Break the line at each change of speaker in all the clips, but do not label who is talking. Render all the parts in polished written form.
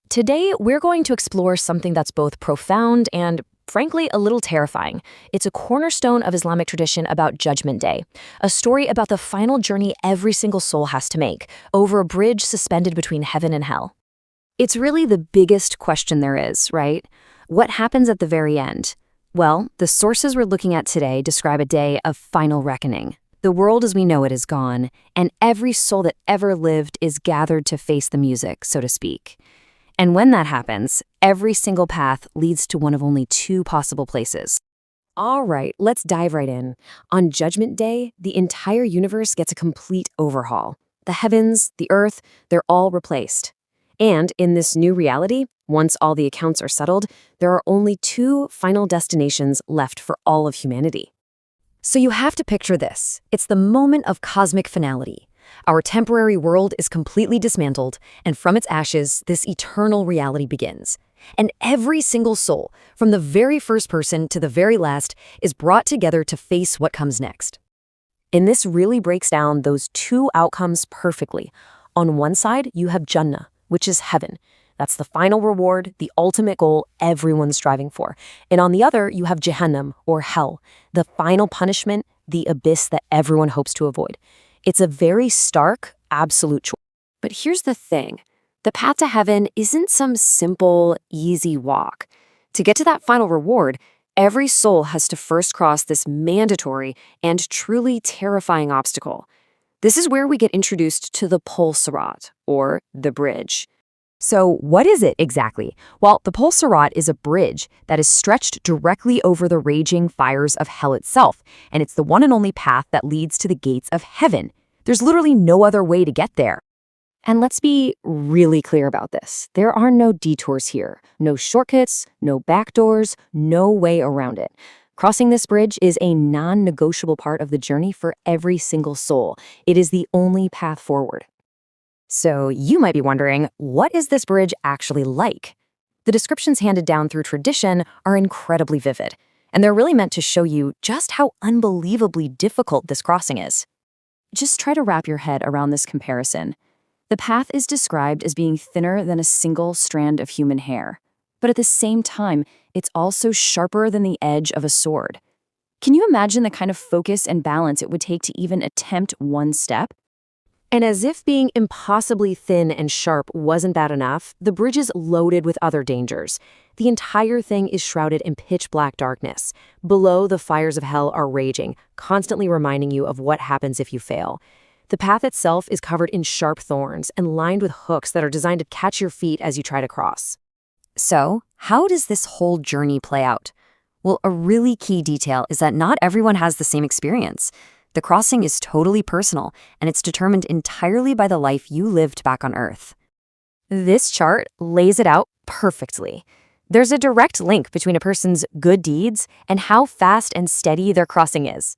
Today, we're going to explore something that's both profound and, frankly, a little terrifying. It's a cornerstone of Islamic tradition about Judgment Day, a story about the final journey every single soul has to make, over a bridge suspended between heaven and hell. It's really the biggest question there is, right? What happens at the very end? Well, the sources we're looking at today describe a day of final reckoning. The world as we know it is gone, and every soul that ever lived is gathered to face the music, so to speak. And when that happens, every single path leads to one of only two possible places. All right, let's dive right in. On Judgment Day, the entire universe gets a complete overhaul. The heavens, the earth, they're all replaced. And in this new reality, once all the accounts are settled, there are only two final destinations left for all of humanity. So you have to picture this. It's the moment of cosmic finality. Our temporary world is completely dismantled, and from its ashes, this eternal reality begins. And every single soul, from the very first person to the very last, is brought together to face what comes next. And this really breaks down those two outcomes perfectly. On one side, you have Jannah, which is heaven. That's the final reward, the ultimate goal everyone's striving for. And on the other, you have Jahannam, or hell, the final punishment, the abyss that everyone hopes to avoid. It's a very stark, absolute choice. But here's the thing. The path to heaven isn't some simple, easy walk. To get to that final reward, every soul has to first cross this mandatory and truly terrifying obstacle. This is where we get introduced to the sirat, or the bridge. So what is it exactly? Well, the sirat is a bridge that is stretched directly over the raging fires of hell itself, and it's the one and only path that leads to the gates of heaven. There's literally no other way to get there. And let's be really clear about this. There are no detours here, no shortcuts, no back doors, no way around it. Crossing this bridge is a non-negotiable part of the journey for every single soul. It is the only path forward. So you might be wondering, what is this bridge actually like? The descriptions handed down through tradition are incredibly vivid, and they're really meant to show you just how unbelievably difficult this crossing is. Just try to wrap your head around this comparison. The path is described as being thinner than a single strand of human hair, but at the same time, it's also sharper than the edge of a sword. Can you imagine the kind of focus and balance it would take to even attempt one step? And as if being impossibly thin and sharp wasn't bad enough, the bridge is loaded with other dangers. The entire thing is shrouded in pitch-black darkness. Below, the fires of hell are raging, constantly reminding you of what happens if you fail. The path itself is covered in sharp thorns and lined with hooks that are designed to catch your feet as you try to cross. So, how does this whole journey play out? Well, a really key detail is that not everyone has the same experience. The crossing is totally personal, and it's determined entirely by the life you lived back on Earth. This chart lays it out perfectly. There's a direct link between a person's good deeds and how fast and steady their crossing is.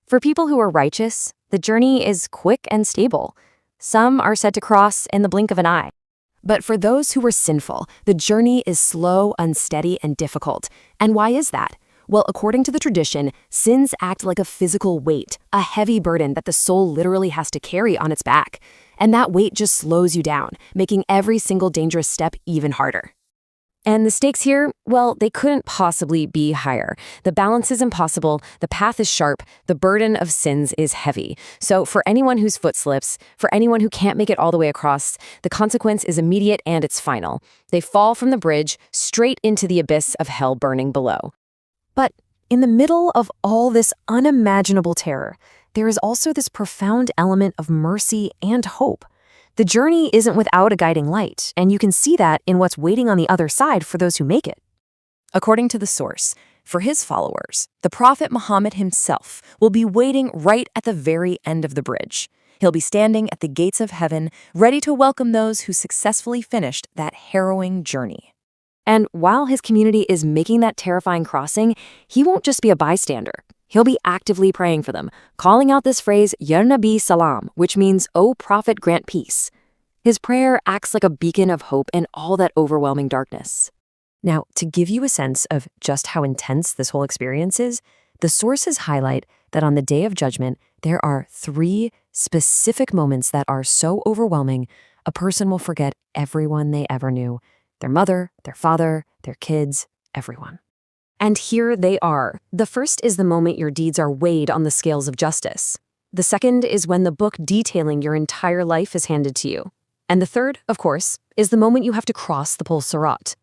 For people who are righteous, the journey is quick and stable. Some are said to cross in the blink of an eye. But for those who are sinful, the journey is slow, unsteady, and difficult. And why is that? Well, according to the tradition, sins act like a physical weight, a heavy burden that the soul literally has to carry on its back. And that weight just slows you down, making every single dangerous step even harder. And the stakes here, well, they couldn't possibly be higher. The balance is impossible, the path is sharp, the burden of sins is heavy. So for anyone whose foot slips, for anyone who can't make it all the way across, the consequence is immediate and it's final. They fall from the bridge straight into the abyss of hell burning below. But in the middle of all this unimaginable terror, there is also this profound element of mercy and hope. The journey isn't without a guiding light, and you can see that in what's waiting on the other side for those who make it. According to the source, for his followers, the Prophet Muhammad himself will be waiting right at the very end of the bridge. He'll be standing at the gates of heaven, ready to welcome those who successfully finished that harrowing journey. And while his community is making that terrifying crossing, he won't just be a bystander. He'll be actively praying for them, calling out this phrase, Ya Nabi Salam, which means, O Prophet, grant peace. His prayer acts like a beacon of hope in all that overwhelming darkness. Now, to give you a sense of just how intense this whole experience is, the sources highlight that on the Day of Judgment, there are 3 specific moments that are so overwhelming, a person will forget everyone they ever knew. their mother, their father, their kids, everyone. And here they are. The first is the moment your deeds are weighed on the scales of justice. The second is when the book detailing your entire life is handed to you. And the third, of course, is the moment you have to cross the pole sirat.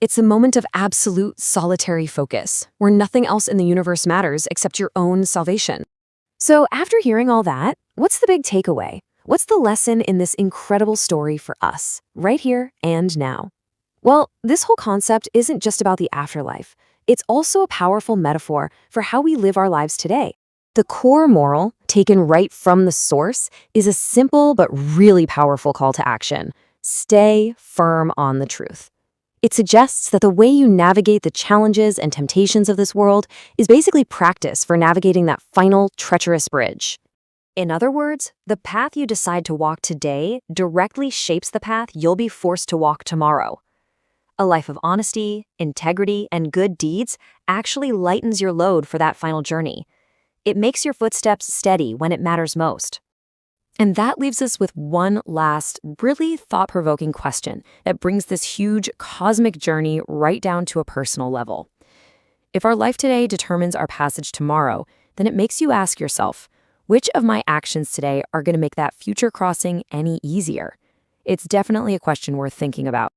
It's a moment of absolute solitary focus, where nothing else in the universe matters except your own salvation. So after hearing all that, what's the big takeaway? What's the lesson in this incredible story for us, right here and now? Well, this whole concept isn't just about the afterlife. It's also a powerful metaphor for how we live our lives today. The core moral, taken right from the source, is a simple but really powerful call to action. Stay firm on the truth. It suggests that the way you navigate the challenges and temptations of this world is basically practice for navigating that final treacherous bridge. In other words, the path you decide to walk today directly shapes the path you'll be forced to walk tomorrow. A life of honesty, integrity, and good deeds actually lightens your load for that final journey. It makes your footsteps steady when it matters most. And that leaves us with one last, really thought-provoking question that brings this huge cosmic journey right down to a personal level. If our life today determines our passage tomorrow, then it makes you ask yourself, which of my actions today are going to make that future crossing any easier? It's definitely a question worth thinking about.